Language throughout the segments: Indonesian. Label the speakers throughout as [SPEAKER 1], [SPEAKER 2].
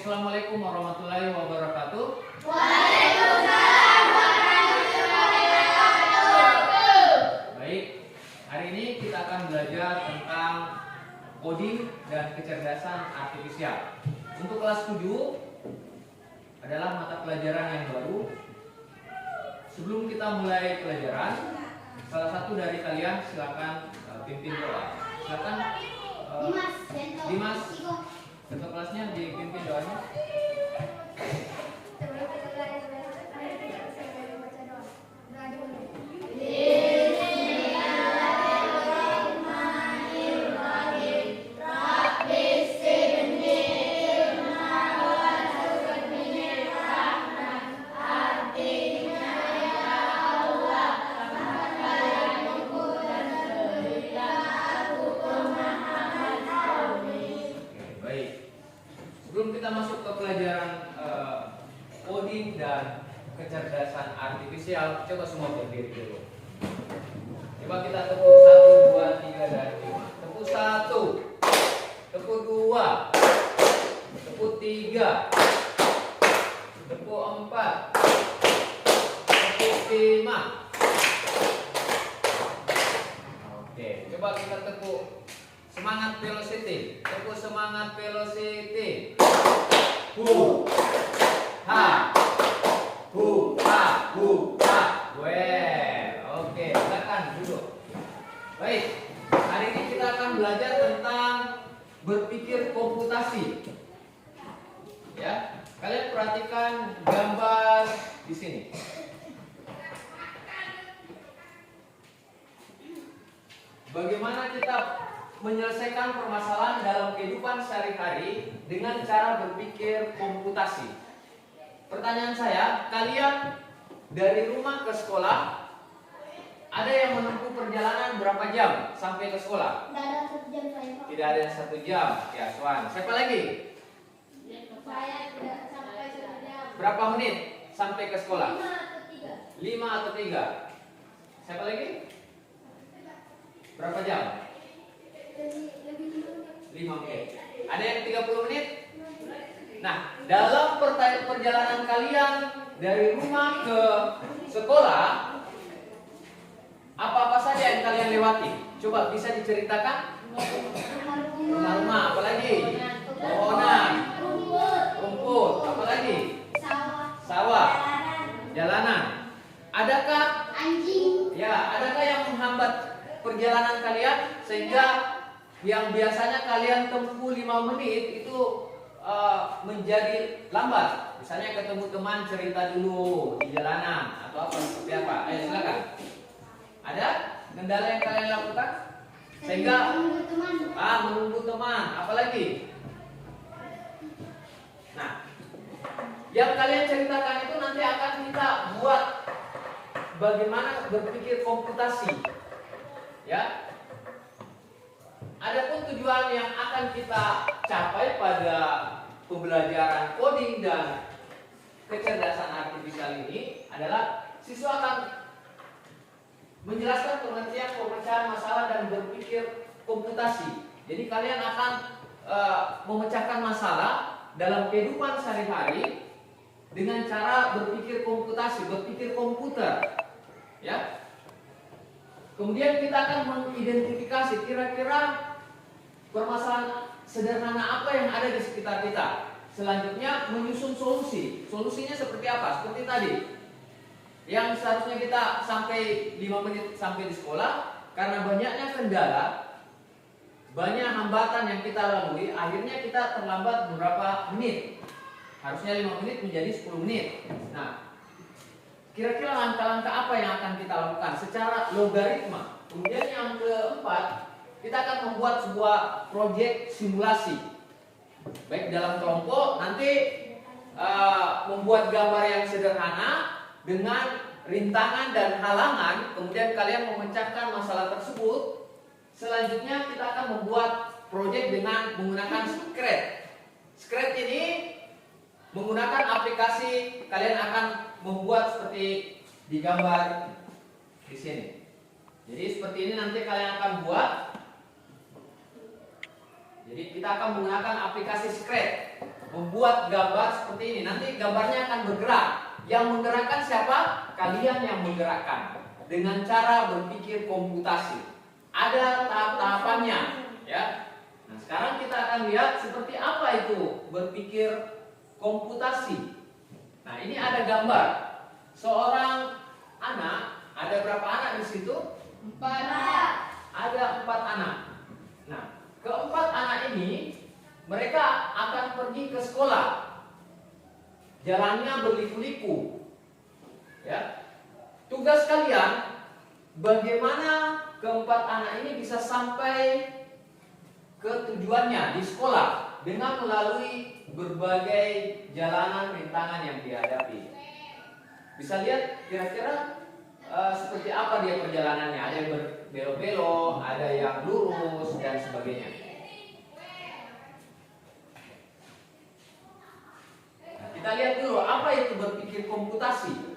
[SPEAKER 1] Assalamualaikum warahmatullahi wabarakatuh.
[SPEAKER 2] Waalaikumsalam warahmatullahi wabarakatuh.
[SPEAKER 1] Baik, hari ini kita akan belajar tentang coding dan kecerdasan artifisial. Untuk kelas 7 adalah mata pelajaran yang baru. Sebelum kita mulai pelajaran, salah satu dari kalian silakan pimpin doa. Silakan Dimas, ketua kelasnya dipimpin doanya. Sebelum kita masuk ke pelajaran coding dan kecerdasan artifisial, coba semua berdiri dulu. Coba kita tepuk 1, 2, 3 dan 5. Tepuk 1, tepuk 2, tepuk 3, tepuk 4, tepuk 5. Oke, coba kita tepuk semangat velocity. Tepuk semangat velocity. Hu ha, hu ha, hu ha. Well, oke, silakan duduk. Baik, hari ini kita akan belajar tentang berpikir komputasi. Ya, kalian perhatikan gambar di sini. Bagaimana kita menyelesaikan permasalahan dalam kehidupan sehari-hari dengan cara berpikir komputasi. Pertanyaan saya, kalian dari rumah ke sekolah ada yang menempuh perjalanan berapa jam sampai ke sekolah?
[SPEAKER 2] Tidak ada 1 jam saya, Pak.
[SPEAKER 1] Tidak ada yang 1 jam. Ya, Swan. Siapa lagi?
[SPEAKER 2] Saya tidak sampai 1 jam.
[SPEAKER 1] Berapa menit sampai ke sekolah?
[SPEAKER 2] 5 atau 3.
[SPEAKER 1] 5 atau 3. Siapa lagi? Berapa jam?
[SPEAKER 2] Lebih
[SPEAKER 1] 5 menit. Ada yang 30 menit? Nah, dalam perjalanan kalian dari rumah ke sekolah, apa-apa saja yang kalian lewati? Coba bisa diceritakan? Rumah-rumah, apa lagi? Pohonan, rumput, apa lagi? Sawah, jalanan. Adakah
[SPEAKER 2] anjing.
[SPEAKER 1] Ya, adakah yang menghambat perjalanan kalian sehingga yang biasanya kalian tempuh 5 menit itu menjadi lambat? Misalnya ketemu teman cerita dulu di jalanan atau apa seperti apa? Ayo silakan. Ada kendala yang kalian lakukan sehingga menunggu teman, apalagi? Nah, yang kalian ceritakan itu nanti akan kita buat bagaimana berpikir komputasi. Ya. Adapun tujuan yang akan kita capai pada pembelajaran coding dan kecerdasan artifisial ini adalah siswa akan menjelaskan pengertian pemecahan masalah dan berpikir komputasi. Jadi kalian akan memecahkan masalah dalam kehidupan sehari-hari dengan cara berpikir komputasi, berpikir komputer. Ya. Kemudian kita akan mengidentifikasi kira-kira permasalahan sederhana apa yang ada di sekitar kita. Selanjutnya menyusun solusi. Solusinya seperti apa? Seperti tadi. Yang seharusnya kita sampai 5 menit sampai di sekolah, karena banyaknya kendala, banyak hambatan yang kita lalui, akhirnya kita terlambat beberapa menit. Harusnya 5 menit menjadi 10 menit. Nah, kira-kira langkah-langkah apa yang akan kita lakukan secara logaritma. Kemudian yang keempat, kita akan membuat sebuah proyek simulasi. Baik dalam kelompok, nanti membuat gambar yang sederhana dengan rintangan dan halangan. Kemudian kalian memecahkan masalah tersebut. Selanjutnya kita akan membuat proyek dengan menggunakan Scratch. Scratch ini menggunakan aplikasi, kalian akan membuat seperti di gambar di sini. Jadi seperti ini nanti kalian akan buat. Jadi kita akan menggunakan aplikasi Scratch. membuat gambar seperti ini. Nanti gambarnya akan bergerak. Yang menggerakkan siapa? Kalian yang menggerakkan dengan cara berpikir komputasi. Ada tahap-tahapannya, ya. Nah, sekarang kita akan lihat seperti apa itu berpikir komputasi. Nah, ini ada gambar seorang anak. Ada berapa anak di situ?
[SPEAKER 2] 4.
[SPEAKER 1] Ada 4 anak. Nah, keempat anak ini mereka akan pergi ke sekolah. Jalannya berliku-liku. Ya. Tugas kalian bagaimana keempat anak ini bisa sampai ke tujuannya di sekolah dengan melalui berbagai jalanan rintangan yang dihadapi. Bisa lihat kira-kira seperti apa dia perjalanannya. Ada yang berbelok-belok, ada yang lurus dan sebagainya. Nah, kita lihat dulu apa itu berpikir komputasi.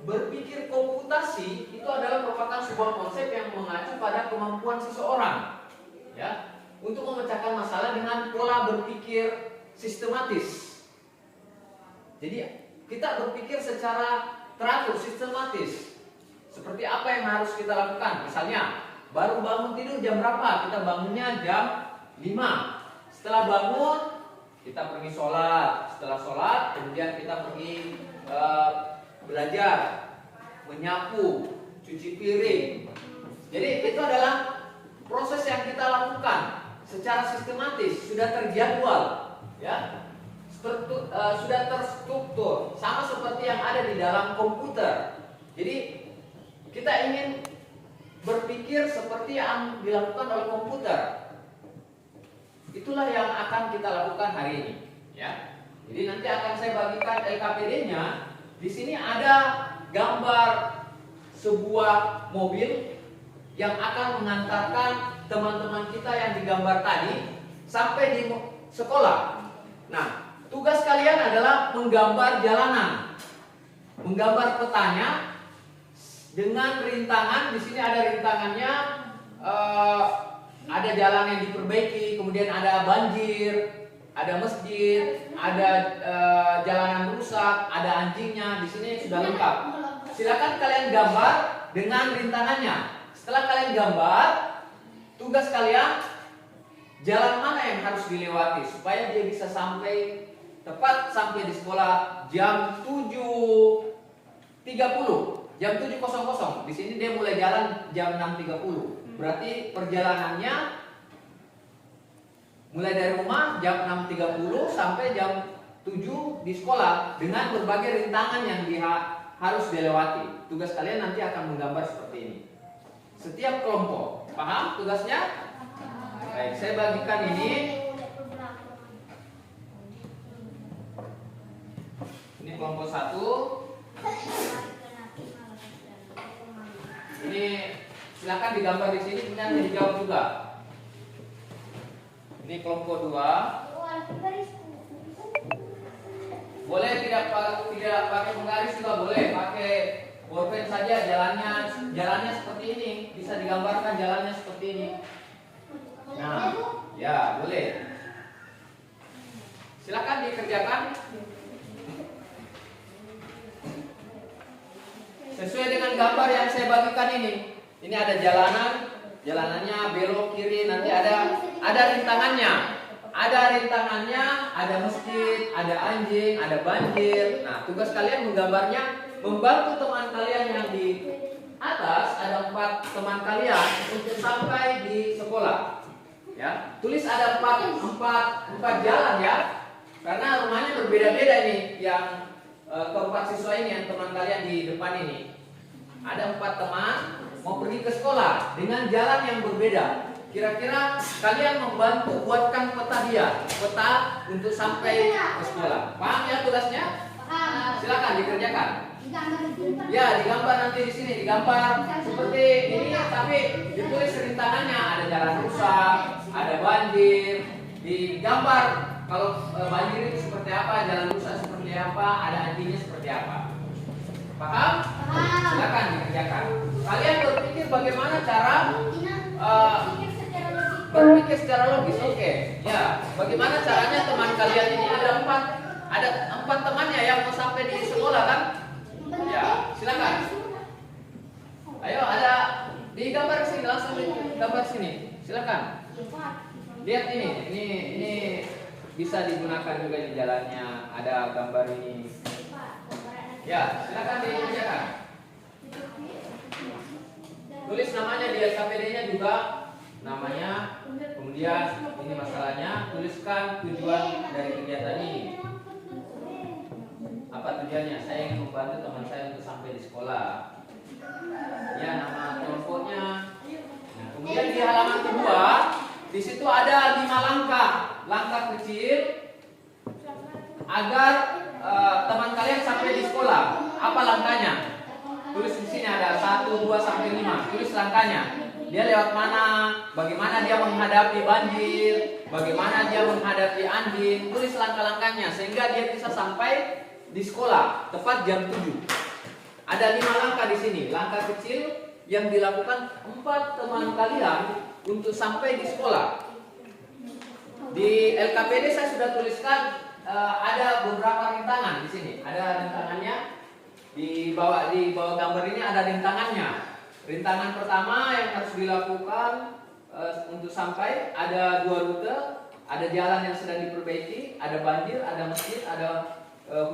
[SPEAKER 1] Berpikir komputasi itu adalah merupakan sebuah konsep yang mengacu pada kemampuan seseorang, ya, untuk memecahkan masalah dengan pola berpikir sistematis. Jadi kita berpikir secara teratur, sistematis. Seperti apa yang harus kita lakukan? Misalnya, baru bangun tidur jam berapa? Kita bangunnya jam 5. Setelah bangun, kita pergi sholat. Setelah sholat, kemudian kita pergi belajar, menyapu, cuci piring. Jadi itu adalah proses yang kita lakukan secara sistematis, sudah terjadwal, ya, sudah terstruktur, sama seperti yang ada di dalam komputer. Jadi kita ingin berpikir seperti yang dilakukan oleh komputer. Itulah yang akan kita lakukan hari ini, ya. Jadi nanti akan saya bagikan LKPD-nya. Di sini ada gambar sebuah mobil yang akan mengantarkan teman-teman kita yang digambar tadi sampai di sekolah. Nah, tugas kalian adalah menggambar jalanan, menggambar petanya dengan rintangan. Di sini ada rintangannya, ada jalan yang diperbaiki, kemudian ada banjir, ada masjid, ada jalanan rusak, ada anjingnya. Di sini sudah lengkap. Silakan kalian gambar dengan rintangannya. Setelah kalian gambar, tugas kalian jalan mana yang harus dilewati supaya dia bisa sampai tepat sampai di sekolah jam 7.30. Jam 7.00. Di sini dia mulai jalan jam 6.30. Berarti perjalanannya mulai dari rumah jam 6.30 sampai jam 7 di sekolah dengan berbagai rintangan yang harus dilewati. Tugas kalian nanti akan menggambar seperti ini. Setiap kelompok, paham tugasnya? Baik, saya bagikan ini. Ini kelompok 1. Ini silakan digambar di sini, kemudian dijawab juga. Ini kelompok 2. Boleh tidak pakai penggaris juga boleh, pakai bolpen saja. Jalannya seperti ini, bisa digambarkan jalannya seperti ini. Nah, ya boleh. Silakan dikerjakan sesuai dengan gambar yang saya bagikan ini. Ini ada jalanannya belok kiri, nanti ada rintangannya. Ada masjid, ada anjing, ada banjir. Nah, tugas kalian menggambarnya, membantu teman kalian yang di atas. Ada 4 teman kalian untuk sampai di sekolah. Ya, tulis ada 4 jalan ya, karena rumahnya berbeda-beda nih. Yang keempat siswa ini, yang teman kalian di depan ini, ada 4 teman mau pergi ke sekolah dengan jalan yang berbeda. Kira-kira kalian membantu buatkan peta untuk sampai ke sekolah. Paham ya tugasnya?
[SPEAKER 2] Paham.
[SPEAKER 1] Silakan dikerjakan. Ya, digambar nanti di sini, digambar seperti ini, tapi ditulis rintangannya. Ada jalan rusak, ada banjir, digambar kalau banjir itu seperti apa, jalan rusak seperti apa, ada anjingnya seperti apa. Paham?
[SPEAKER 2] Paham.
[SPEAKER 1] Silakan dikerjakan. Kalian berpikir bagaimana cara Berpikir secara logis, oke. Ya, bagaimana caranya teman kalian ini ada empat temannya yang mau sampai di sekolah kan? Ya, silakan. Ayo, ada di gambar sini, langsung di gambar sini. Silakan. Lihat ini bisa digunakan juga di jalannya. Ada gambar ini. Ya, silakan dikerjakan. Tulis namanya di LKPD-nya juga, namanya. Kemudian ini masalahnya, tuliskan tujuan dari kegiatan ini. Apa tujuannya? Saya ingin membantu teman saya untuk sampai di sekolah. Ya, nama kelompoknya. Nah, kemudian di halaman kedua, di situ ada 5 langkah kecil agar teman kalian sampai di sekolah. Apa langkahnya? Tulis di sini ada 1, 2 sampai 5. Tulis langkahnya. Dia lewat mana? Bagaimana dia menghadapi banjir? Bagaimana dia menghadapi anjing? Tulis langkah-langkahnya sehingga dia bisa sampai di sekolah tepat jam 7. Ada 5 langkah di sini. Langkah kecil yang dilakukan 4 teman kalian untuk sampai di sekolah. Di LKPD saya sudah tuliskan ada beberapa rintangan di sini. Ada rintangannya. Di bawah gambar ini ada rintangannya. Rintangan pertama yang harus dilakukan untuk sampai ada 2 rute, ada jalan yang sedang diperbaiki, ada banjir, ada masjid, ada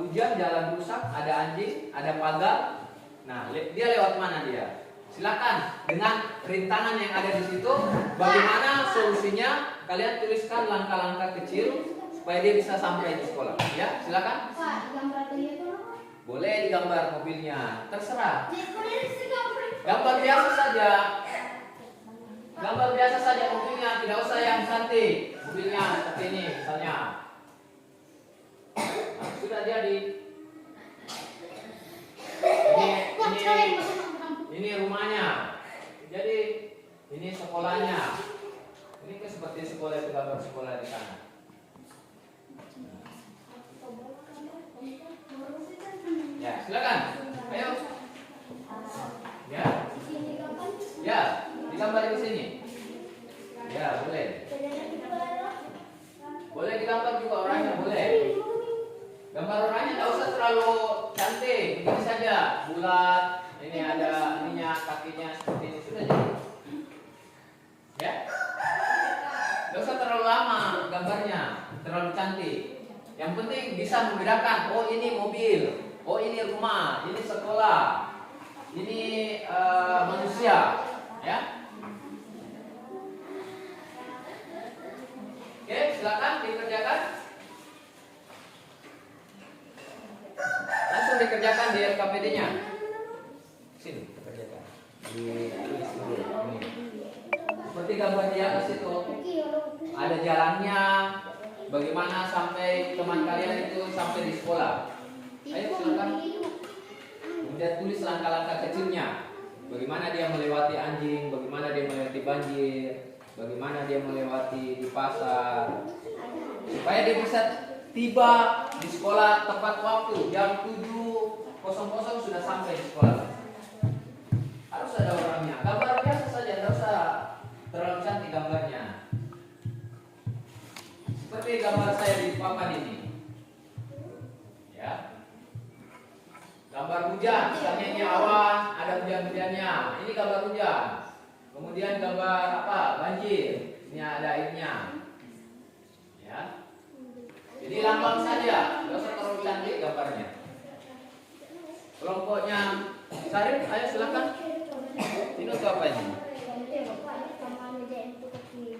[SPEAKER 1] hujan, jalan rusak, ada anjing, ada pagar. Nah, dia lewat mana dia? Silakan dengan rintangan yang ada di situ, bagaimana solusinya? Kalian tuliskan langkah-langkah kecil supaya dia bisa sampai di sekolah. Ya, silakan. Boleh digambar mobilnya, terserah. Gambar biasa saja. Gambar biasa saja mobilnya, tidak usah yang cantik. Mobilnya seperti ini misalnya. Nah, sudah jadi. Ini rumahnya. Jadi ini sekolahnya. Ini kan seperti sekolah, itu gambar sekolah di sana. Ya, silakan. Ayo. Ya. Ya, digambar di sini. Ya, boleh. Boleh digambar juga orangnya, boleh. Gambar orangnya tidak usah terlalu cantik, begini saja, bulat. Ini ada ininya, kakinya seperti ini, sudah jadi. Ya. Tidak usah terlalu lama gambarnya, terlalu cantik. Yang penting bisa membedakan, oh ini mobil, oh ini rumah, ini sekolah, ini manusia, ya. Oke, silakan dikerjakan. Langsung dikerjakan di LKPD-nya. Sini, kerjakan. Ditulis dulu. Ini. Seperti gambar di atas itu, ada jalannya. Bagaimana sampai teman kalian itu sampai di sekolah? Ayo silakan. Kemudian tulis langkah-langkah kecilnya. Bagaimana dia melewati anjing, bagaimana dia melewati banjir, bagaimana dia melewati di pasar. Supaya dia bisa tiba di sekolah tepat waktu, jam 7.00 sudah sampai di sekolah. Harus ada orangnya. Gambar biasa saja, tidak usah terlalu cantik gambarnya. Seperti gambar saya di papan ini, ya. Gambar hujan, misalnya ini awan, ada hujan-hujannya. Ini gambar hujan. Kemudian gambar apa? Banjir. Ini ada airnya, ya. Jadi lambang saja, tidak usah terlalu cantik gambarnya. Kelompoknya Sarif, ayo silakan. Ini untuk apa ini?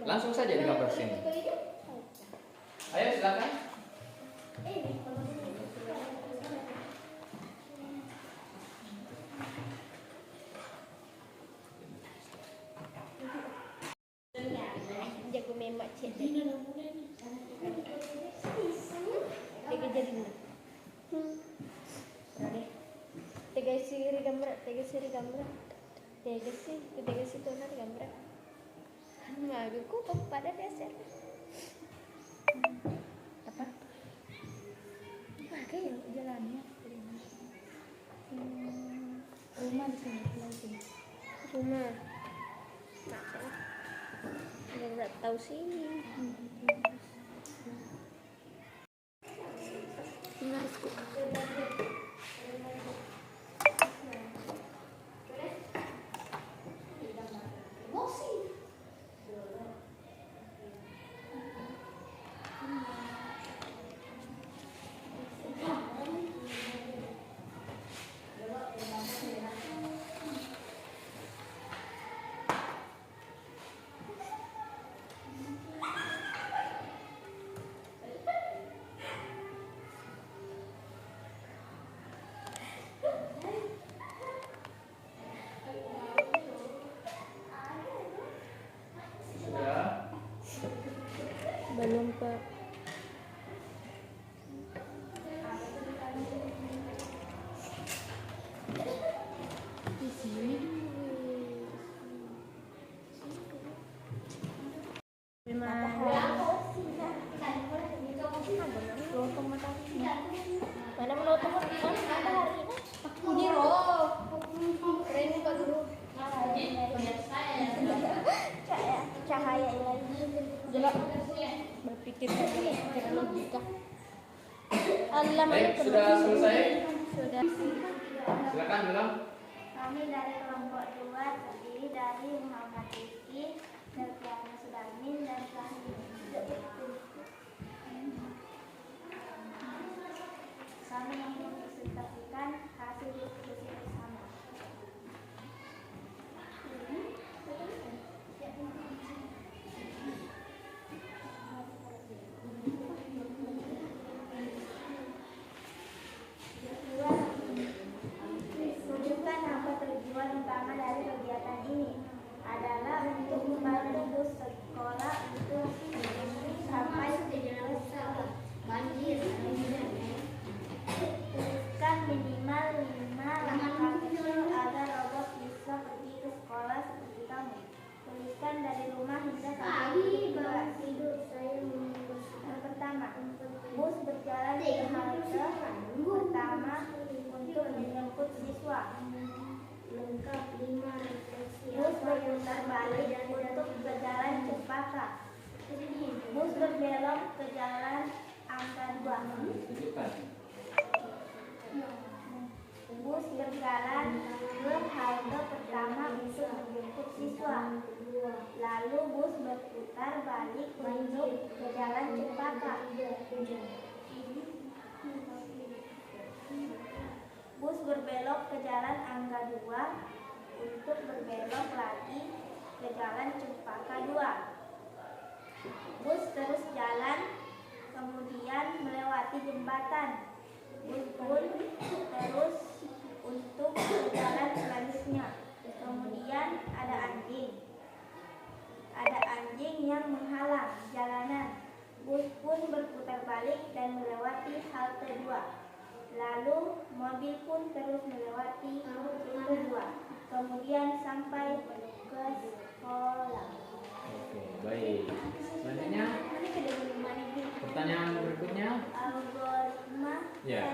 [SPEAKER 1] Langsung saja digambar sini. Ayo silakan.
[SPEAKER 2] Jago memak cek. Tiga jadi. Tiga siri gambar, tiga siri gambar. Tiga siri tonar gambar. Maguku pada dasar. Apa? Pakai ya jalannya. Rumah di sini lagi. Rumah. Nah,
[SPEAKER 3] tidak tahu sih. Harusku. Belum, Pak. Di sini. Mana menutup matahari?
[SPEAKER 2] Ini roh. Ini Pak Guru.
[SPEAKER 3] Cahaya ilahi. Jelas. Berpikir secara logika.
[SPEAKER 1] Baik, sudah selesai?
[SPEAKER 3] Sudah.
[SPEAKER 1] Silakan bilang.
[SPEAKER 2] Kami dari kelompok 2 terdiri dari Muhammad Rizky, Delviana Sudarmin, dan Sahih. Kami mempresentasikan hasil diskusi bersama. Tunjukkan apa tujuan utama dari kegiatan ini adalah untuk membantu bus sekolah untuk sampai banjir. Tuliskan minimal 5 langkah kecil agar robot bisa pergi ke sekolah seperti kamu. Tuliskan dari rumah hingga sampai tidur. Yang pertama, bus berjalan ke halte pertama untuk menjemput siswa. Lengkap 5. Bus berputar balik untuk ke jalan Cempaka. Bus berbelok ke jalan Angka 2.
[SPEAKER 1] Tunjukkan.
[SPEAKER 2] Bus berjalan ke halte pertama untuk menjemput siswa. Lalu bus berputar balik untuk ke jalan Cempaka. Bus berbelok ke jalan Angga 2 untuk berbelok lagi ke jalan Cempaka 2. Bus terus jalan, kemudian melewati jembatan. Bus pun terus untuk ke jalan selanjutnya. Kemudian ada anjing. Ada anjing yang menghalang jalanan. Bus pun berputar balik dan melewati halte 2. Lalu mobil pun terus melewati halte 2. Kemudian sampai ke sekolah.
[SPEAKER 1] Oke, baik. Selanjutnya, pertanyaan berikutnya.
[SPEAKER 2] Algoritma
[SPEAKER 1] Ya.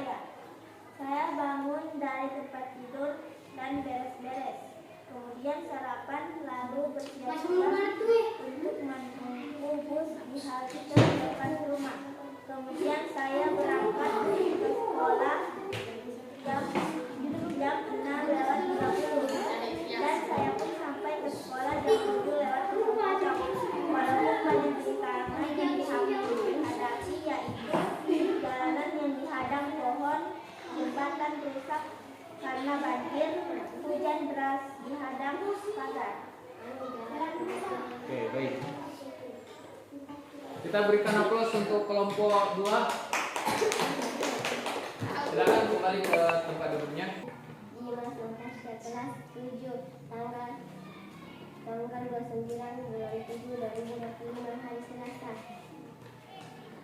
[SPEAKER 2] Saya bangun dari tempat tidur dan beres-beres. Kemudian sarapan, lalu bersiap-siap untuk menunggu bus di halte depan rumah. Kemudian saya berangkat ke sekolah jam 6:30 dan saya pun sampai ke sekolah jam 7:30. Walaupun banyak rintangan yang dihadapi, yaitu jalanan yang dihadang pohon, jembatan rusak karena banjir, hujan deras dihadang pagar.
[SPEAKER 1] Oke, baik. Kita berikan aplaus untuk kelompok 2. Silakan kembali ke tempat duduknya.
[SPEAKER 2] Dimas Natasha, kelas 7, tanggal 29 bulan 7 2025, hari Selasa.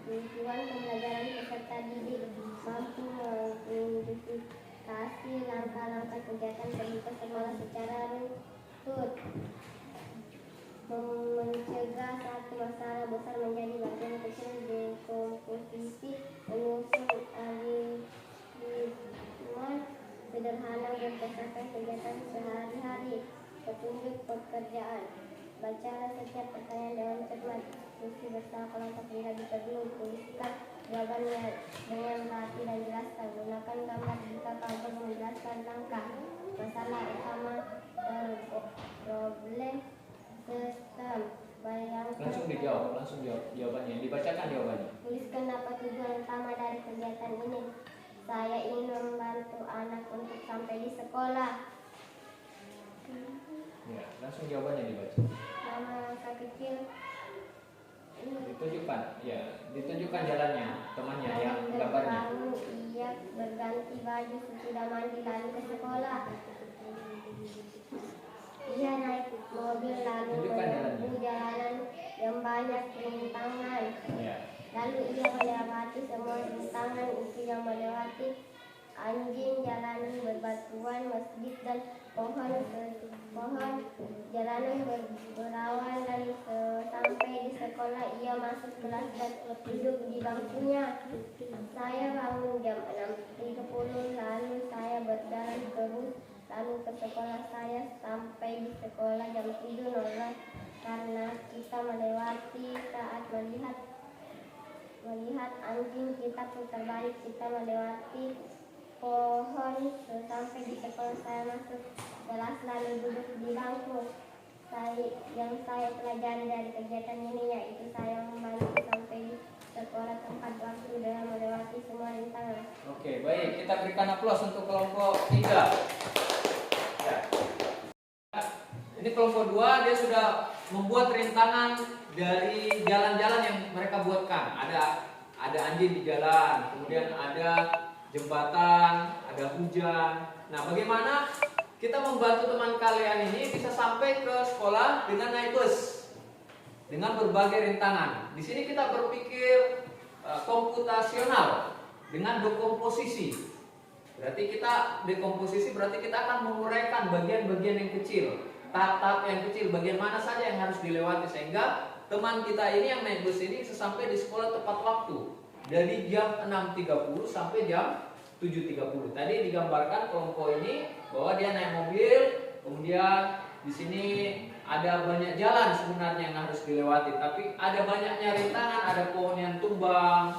[SPEAKER 2] Tujuan pembelajaran peserta didik mampu mengidentifikasi langkah-langkah kegiatan terbuka sekolah secara runtut, mencegah satu masalah besar menjadi bagian kecil, dekomposisi, menyusun algoritma sederhana berdasarkan kegiatan sehari-hari, petunjuk pekerjaan. Bacalah setiap pertanyaan dengan cermat. Diskusi bersama kelompok hingga diterbit. Tuliskan jawabannya dengan rapi dan jelaskan. Gunakan gambar jika kamu menjelaskan langkah masalah utama problem sistem.
[SPEAKER 1] Langsung dijawab, jawabannya. Dibacakan jawabannya.
[SPEAKER 2] Tuliskan apa tujuan utama dari kegiatan ini. Saya ingin membantu anak untuk sampai di sekolah.
[SPEAKER 1] Ya, langsung jawabannya dibaca.
[SPEAKER 2] Nama langkah kecil.
[SPEAKER 1] Ditunjukkan, ya, ditunjukkan jalannya, temannya yang gambarnya.
[SPEAKER 2] Ia berganti baju sesudah mandi lalu ke sekolah. Ia naik mobil lalu
[SPEAKER 1] Tunjukkan
[SPEAKER 2] menempuh jalanan yang banyak rintangan.
[SPEAKER 1] Ya.
[SPEAKER 2] Lalu ia melewati semua rintangan itu yang melewati anjing, jalanan berbatuan, masjid dan pohon. Jalanan berawal dan sampai di sekolah ia masuk kelas dan duduk di bangkunya. Saya bangun jam 6.30 lalu saya berjalan ke bus lalu ke sekolah. Saya sampai di sekolah jam 7.00 karena kita melewati saat melihat anjing kita putar balik, kita melewati pohon. Sampai di sekolah saya masuk kelas lalu duduk di bangku. Yang saya pelajari dari kegiatan ini yaitu saya membantu sampai di sekolah tempat waktu dengan melewati semua rintangan.
[SPEAKER 1] Oke, baik. Kita berikan aplaus untuk kelompok 3. Ya. Ini kelompok 2 dia sudah membuat rintangan dari jalan-jalan yang mereka buatkan. Ada anjing di jalan, kemudian ada jembatan, ada hujan. Nah, bagaimana kita membantu teman kalian ini bisa sampai ke sekolah dengan naik bus, dengan berbagai rintangan. Di sini kita berpikir komputasional dengan dekomposisi. Berarti kita dekomposisi berarti kita akan menguraikan bagian-bagian yang kecil, tahap-tahap yang kecil, bagian mana saja yang harus dilewati sehingga teman kita ini yang naik bus ini bisa sampai di sekolah tepat waktu dari jam 6.30 sampai jam 7.30. Tadi digambarkan kelompok ini bahwa dia naik mobil, kemudian di sini ada banyak jalan sebenarnya yang harus dilewati, tapi ada banyaknya rintangan, ada pohon yang tumbang,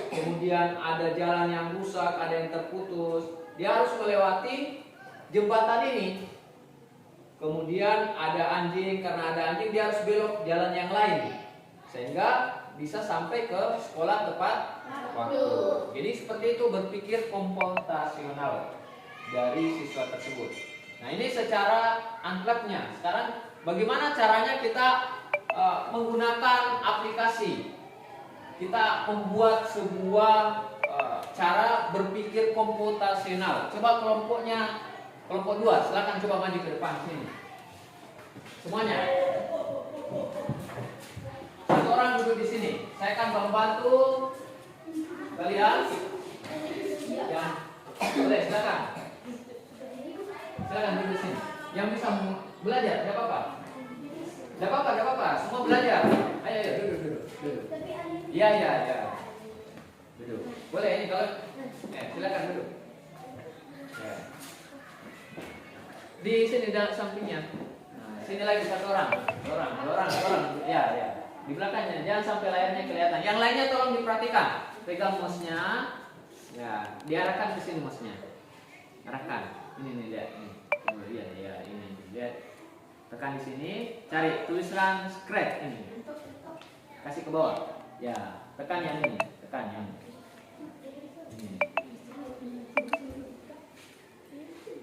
[SPEAKER 1] kemudian ada jalan yang rusak, ada yang terputus. Dia harus melewati jembatan ini. Kemudian ada anjing, karena ada anjing dia harus belok jalan yang lain sehingga bisa sampai ke sekolah tepat waktu. Jadi seperti itu berpikir komputasional dari siswa tersebut. Nah, ini secara unplugged-nya. Sekarang bagaimana caranya kita menggunakan aplikasi? Kita membuat sebuah cara berpikir komputasional. Coba kelompok 2, silakan coba maju ke depan sini. Semuanya. Satu orang duduk di sini. Saya akan membantu kalian. Ya, boleh silakan. Silakan duduk di sini. Yang bisa belajar, tidak apa-apa. Tidak apa-apa. Semua belajar. Ayo, duduk. Iya. Duduk. Boleh ini kalau silakan duduk. Ya. Di sini dan sampingnya. Nah, sini lagi satu orang. Ya. Di belakangnya, jangan sampai layarnya kelihatan. Yang lainnya tolong diperhatikan. Pegang mouse-nya. Ya, diarahkan ke sini mouse-nya. Arahkan. Ini lihat ini. Oh, iya, ini lihat. Tekan di sini, cari tulisan scratch ini. Kasih ke bawah. Ya, tekan yang ini, ini.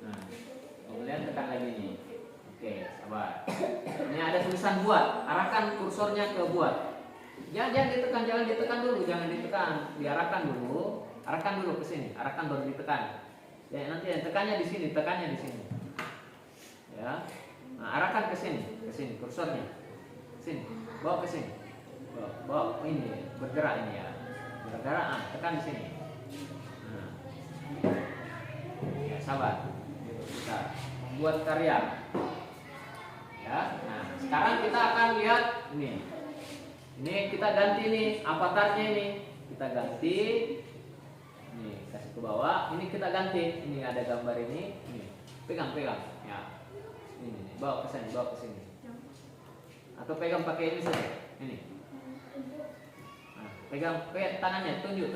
[SPEAKER 1] Nah, kemudian tekan lagi ini. Oke, sabar. Ini ada tulisan buat, arahkan kursornya ke buat. Jangan ditekan dulu, jangan ditekan, diarahkan dulu, arahkan dulu ke sini, arahkan baru ditekan. Ya, nanti tekannya di sini. Ya, nah, arahkan ke sini kursornya, sini, bawa ke sini, bawa ini bergerak ini ya, tekan di sini. Nah, ya, sabar, kita membuat karya. Ya, nah sekarang kita akan lihat ini. Ini kita ganti nih avatarnya ini. Kita ganti. Nih, kasih ke bawah. Ini kita ganti. Ini ada gambar ini. Pegang. Ya. Ini bawa ke sini. Atau pegang pakai ini saja. Ini. Nah, pegang pakai tangannya, tunjuk.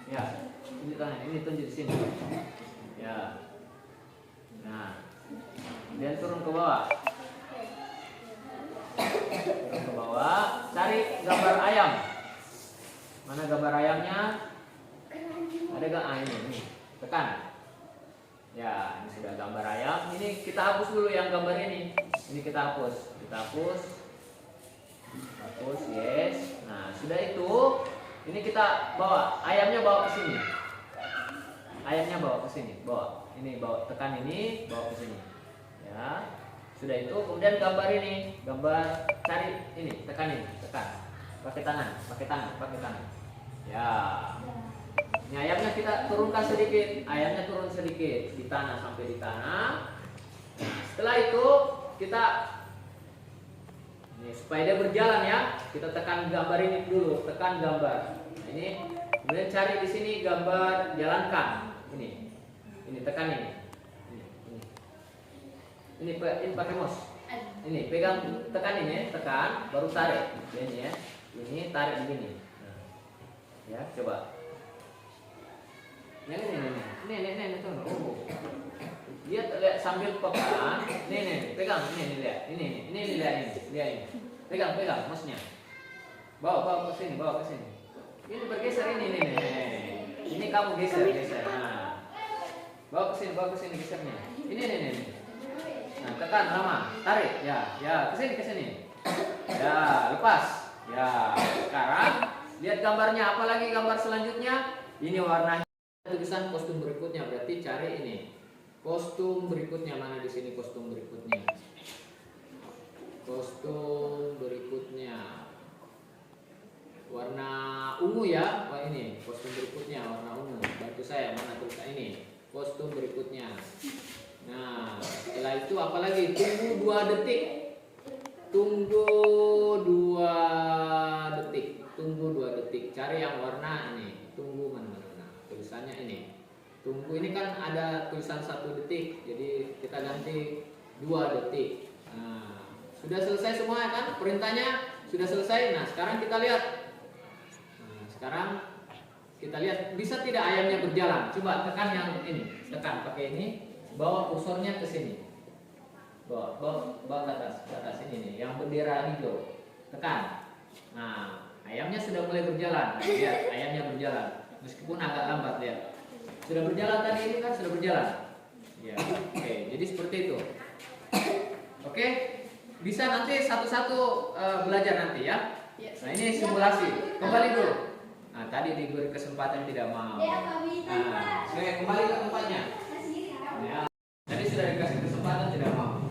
[SPEAKER 1] Ya, tunjuk tangan. Ini tunjuk di sini. Ya. Nah, kemudian turun ke bawah. Turun ke bawah, cari gambar ayam. Mana gambar ayamnya? Ada gak? Ini. Tekan. Ya, ini sudah gambar ayam. Ini kita hapus dulu yang gambar ini. Ini kita hapus. Hapus, yes. Nah, sudah itu. Ini kita bawa. Ayamnya bawa ke sini. Bawa. Ini bawa, tekan ini, bawa ke sini. Ya. Sudah itu, kemudian gambar ini. Gambar, cari ini, tekan. Pakai tangan. Ya. Ini ayamnya kita turunkan sedikit. Ayamnya turun sedikit di tanah, sampai di tanah. Nah, setelah itu kita ini supaya dia berjalan ya, kita tekan gambar ini dulu, tekan gambar. Nah, ini kemudian cari di sini gambar jalankan. Ini tekan ini. Ini pakai mouse. Ini pegang, tekan ini, tekan, baru tarik. Ini ya. Ini tarik begini. Nah, ya, coba. Yang ini tuh. Dia lihat sambil pegang. Nih, pegang. Ini lihat. Ini lihat ini. Pegang mouse-nya. Bawa ke sini. Ini bergeser ini. Ini kamu geser. Nah. Bawa ke sini gesernya. Ini. Nah, tekan lama. Tarik. Ya, ke sini. Ya, lepas. Ya, sekarang lihat gambarnya, apalagi gambar selanjutnya. Ini warnanya. Tulisan kostum berikutnya, berarti cari ini. Kostum berikutnya mana di sini kostum berikutnya? Warna ungu ya. Wah, ini kostum berikutnya warna ungu. Bantu saya, mana tulisan ini? Kostum berikutnya. Nah, setelah itu apalagi? Tunggu 2 detik. Tunggu 2 detik. Cari yang warna ini. Tunggu mana? Tulisannya ini. Tunggu ini kan ada tulisan 1 detik. Jadi kita ganti 2 detik. Nah, sudah selesai semua ya kan? Perintahnya sudah selesai. Nah, sekarang kita lihat. Bisa tidak ayamnya berjalan? Coba tekan yang ini. Tekan pakai ini. Bawa kursornya ke sini. Bawa ke atas ini nih, yang bendera hijau. Tekan. Nah, ayamnya sudah mulai berjalan. Lihat, ayamnya berjalan. Meskipun agak lambat lihat. Sudah berjalan tadi ini kan sudah berjalan. Ya, oke. Jadi seperti itu. Oke. Bisa nanti satu-satu belajar nanti ya. Nah, ini simulasi. Kembali dulu. Nah, tadi diberi kesempatan tidak mau. Nah, oke, kembali ke tempatnya. Ya. Tadi sudah dikasih kesempatan tidak mau.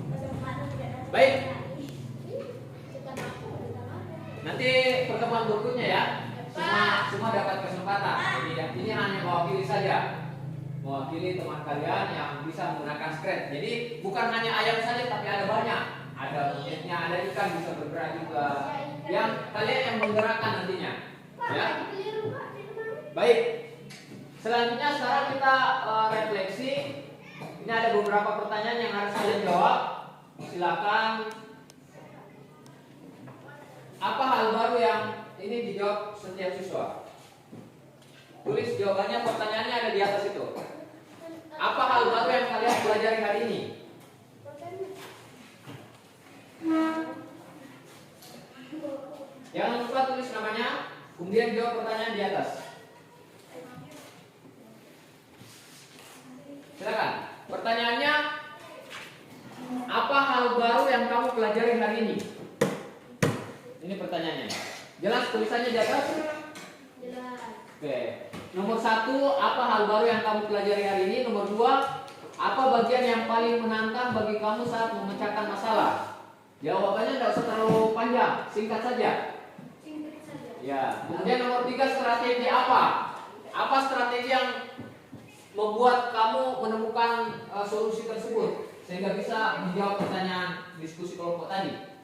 [SPEAKER 1] Baik. Nanti pertemuan berikutnya ya. Semua dapat kesempatan. Jadi ini hanya mewakili saja. Mewakili teman kalian yang bisa menggunakan Scratch. Jadi bukan hanya ayam saja tapi ada banyak. Ada monyetnya, ada ikan bisa bergerak juga. Yang kalian yang menggerakkan nantinya. Ya. Baik. Selanjutnya sekarang kita refleksi. Ini ada beberapa pertanyaan yang harus kalian jawab. Silakan. Apa hal baru yang ini dijawab setiap siswa? Tulis jawabannya, pertanyaannya ada di atas itu. Apa hal baru yang kalian pelajari hari ini? Jangan lupa tulis namanya, kemudian jawab pertanyaan di atas. Silakan. Pertanyaannya, apa hal baru yang kamu pelajari hari ini? Ini pertanyaannya. Jelas tulisannya di atas?
[SPEAKER 2] Jelas.
[SPEAKER 1] Oke. Nomor 1, apa hal baru yang kamu pelajari hari ini? Nomor 2, apa bagian yang paling menantang bagi kamu saat memecahkan masalah? Jawabannya tidak usah terlalu panjang, singkat saja.
[SPEAKER 2] Singkat saja.
[SPEAKER 1] Ya. Kemudian nomor 3, strategi apa? Apa strategi yang membuat kamu menemukan solusi tersebut sehingga bisa menjawab pertanyaan diskusi kelompok tadi?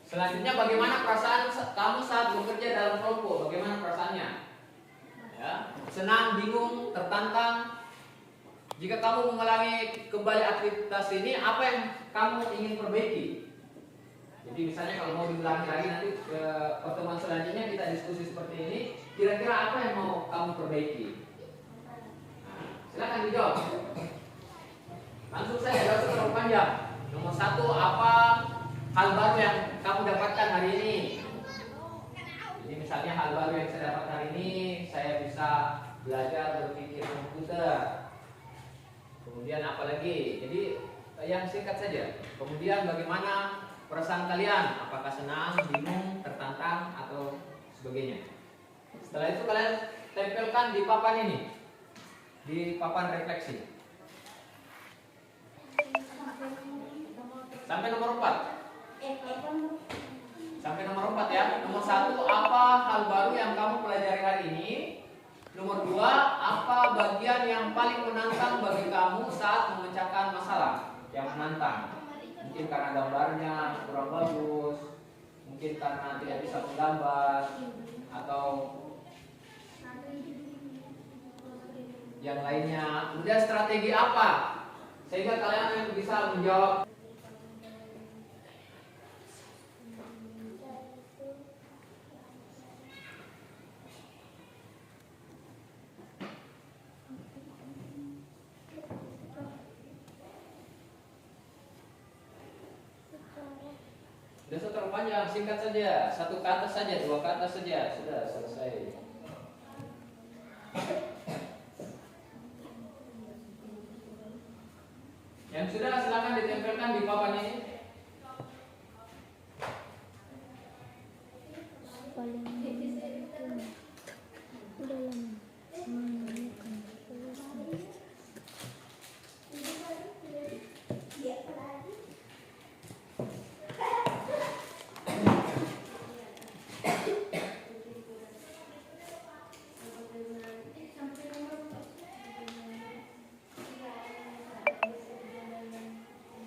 [SPEAKER 1] Selanjutnya, bagaimana perasaan kamu saat bekerja dalam kelompok? Bagaimana perasaannya? Ya, senang, bingung, tertantang. Jika kamu mengulangi kembali aktivitas ini, apa yang kamu ingin perbaiki? Jadi misalnya kalau mau diulangi lagi nanti ke pertemuan selanjutnya kita diskusi seperti ini. Kira-kira apa yang mau kamu perbaiki? Nah, silakan dijawab. Langsung saja, tidak usah terlalu panjang. Nomor 1, apa hal baru yang kamu dapatkan hari ini? Jadi misalnya hal baru yang saya dapat hari ini, saya bisa belajar berpikir komputer. Kemudian apa lagi? Jadi yang singkat saja. Kemudian bagaimana perasaan kalian? Apakah senang, bingung, tertantang, atau sebagainya? Setelah itu kalian tempelkan di papan ini, di papan refleksi. Sampai nomor 4. Sampai nomor 4 ya. Nomor 1, apa hal baru yang kamu pelajari hari ini? Nomor 2, apa bagian yang paling menantang bagi kamu saat memecahkan masalah yang menantang? Mungkin karena gambarnya kurang bagus, mungkin karena tidak bisa menggambar, atau yang lainnya. Kemudian strategi apa sehingga kalian bisa menjawab? Tidak usah terlalu panjang, singkat saja, 1 kata saja, 2 kata saja, sudah selesai. Yang sudah silakan ditempelkan di papan ini.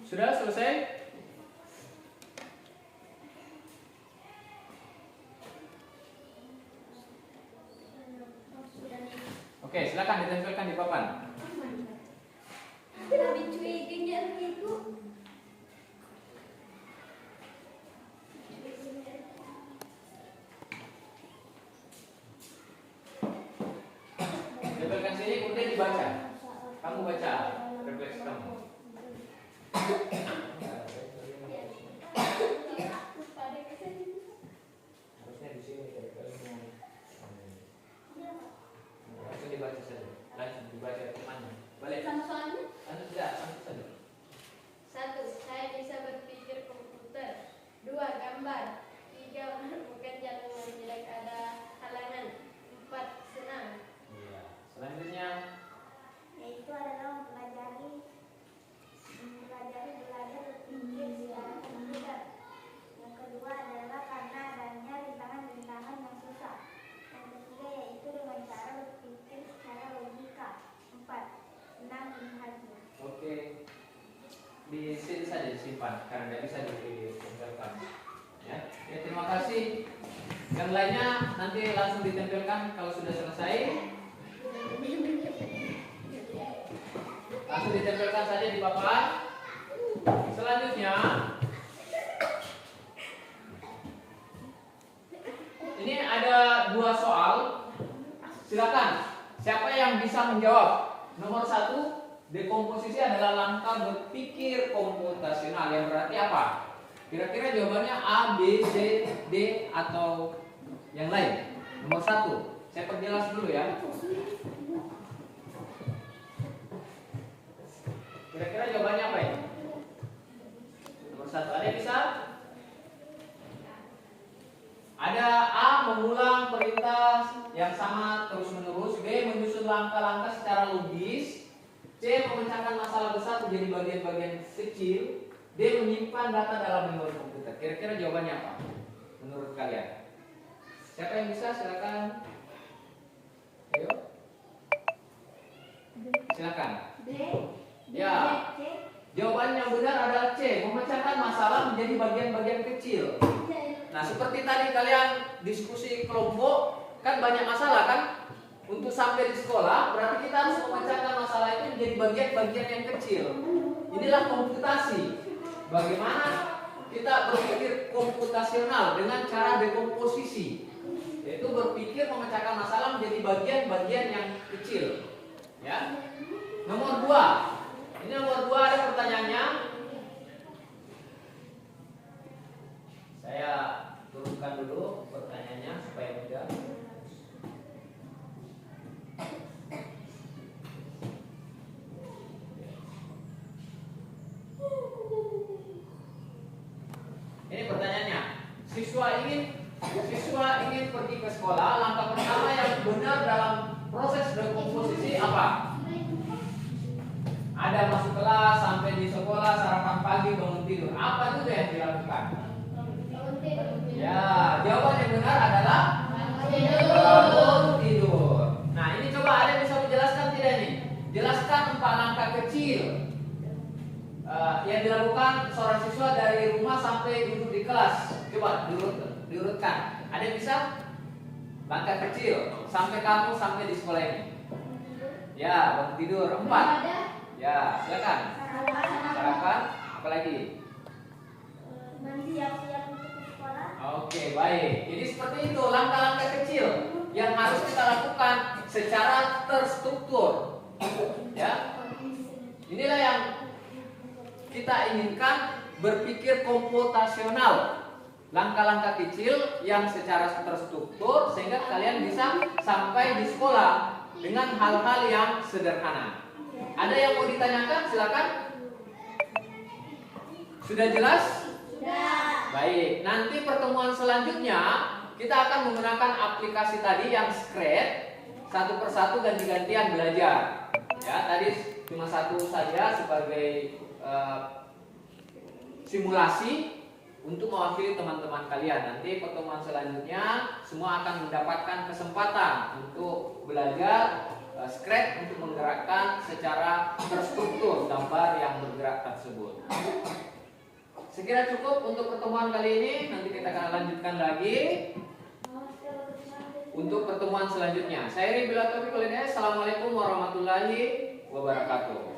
[SPEAKER 1] Sudah selesai? Oke, silakan ditempelkan di papan. Tempelkan sini, kemudian dibaca. Kamu baca refleksi kamu. Harusnya di sini langsung dibaca saja, langsung dibaca temannya. Balik. Langsung saja.
[SPEAKER 3] 1. Saya bisa berpikir komputer. 2. Gambar. 3. Menemukan jalan yang tidak ada halangan. 4. Senang.
[SPEAKER 1] Iya. Selanjutnya
[SPEAKER 2] Yaitu adalah mempelajari belajar berpikir secara komputer. Yang kedua adalah karena adanya rintangan-rintangan yang susah. Yang ketiga yaitu dengan cara berpikir secara logika. 4. Senang melihatnya.
[SPEAKER 1] oke, di sini saja disimpan karena tidak bisa ditempelkan. Ya, terima kasih. Yang lainnya nanti langsung ditempelkan kalau sudah selesai. Langsung ditempelkan saja di papan. Selanjutnya, ini ada 2 soal. Silakan. Siapa yang bisa menjawab? Nomor 1, dekomposisi adalah langkah berpikir komputasional. Yang berarti apa? Kira-kira jawabannya A, B, C, D, atau yang lain? Nomor 1, saya perjelas dulu ya. Kira-kira jawabannya apa ya? Nomor 1, ada yang bisa? Ada A, mengulang perintah yang sama terus-menerus. B, menyusun langkah-langkah secara logis. C, memecahkan masalah besar menjadi bagian-bagian kecil. D, menyimpan data dalam memori komputer. Kira-kira jawabannya apa menurut kalian? Siapa yang bisa? Silakan. Ayo. Silakan.
[SPEAKER 2] B.
[SPEAKER 1] Ya. Jawaban yang benar adalah C, memecahkan masalah menjadi bagian-bagian kecil. Nah, seperti tadi kalian diskusi kelompok, kan banyak masalah kan? Untuk sampai di sekolah, berarti kita harus memecahkan masalah itu menjadi bagian-bagian yang kecil. Inilah komputasi. Bagaimana kita berpikir komputasional dengan cara dekomposisi, yaitu berpikir memecahkan masalah menjadi bagian-bagian yang kecil. Ya. Nomor 2. Ini nomor 2 ada pertanyaannya. Saya turunkan dulu pertanyaannya supaya mudah. Ini pertanyaannya. Siswa ingin pergi ke sekolah. Langkah pertama yang benar dalam proses dekomposisi apa? Ada masuk kelas, sampai di sekolah, sarapan pagi, bangun tidur. Apa itu yang dilakukan? Ya, jawaban yang benar adalah bangun tidur. Nah, ini coba ada yang bisa menjelaskan tidak ini? Jelaskan 4 langkah kecil yang dilakukan seorang siswa dari rumah sampai duduk di kelas. Coba diurutkan. Ada yang bisa? Langkah kecil sampai kamu sampai di sekolah ini. Ya, bangun tidur. 4. Ya, silakan. Sarapan, apa lagi?
[SPEAKER 2] Mandi siap-siap untuk ke sekolah.
[SPEAKER 1] Oke, baik. Jadi seperti itu langkah-langkah kecil yang harus kita lakukan secara terstruktur. Ya. Inilah yang kita inginkan, berpikir komputasional. Langkah-langkah kecil yang secara terstruktur sehingga kalian bisa sampai di sekolah dengan hal-hal yang sederhana. Ada yang mau ditanyakan? Silakan. Sudah jelas?
[SPEAKER 2] Sudah.
[SPEAKER 1] Baik, nanti pertemuan selanjutnya kita akan menggunakan aplikasi tadi yang Scratch, satu persatu ganti-gantian belajar. Ya, tadi cuma satu saja sebagai simulasi untuk mewakili teman-teman kalian. Nanti pertemuan selanjutnya semua akan mendapatkan kesempatan untuk belajar Scratch untuk menggerakkan secara terstruktur gambar yang bergerak tersebut. Sekira cukup untuk pertemuan kali ini. Nanti kita akan lanjutkan lagi untuk pertemuan selanjutnya. Saya Ri Bila Taufiq Walhidayah. Assalamualaikum warahmatullahi wabarakatuh.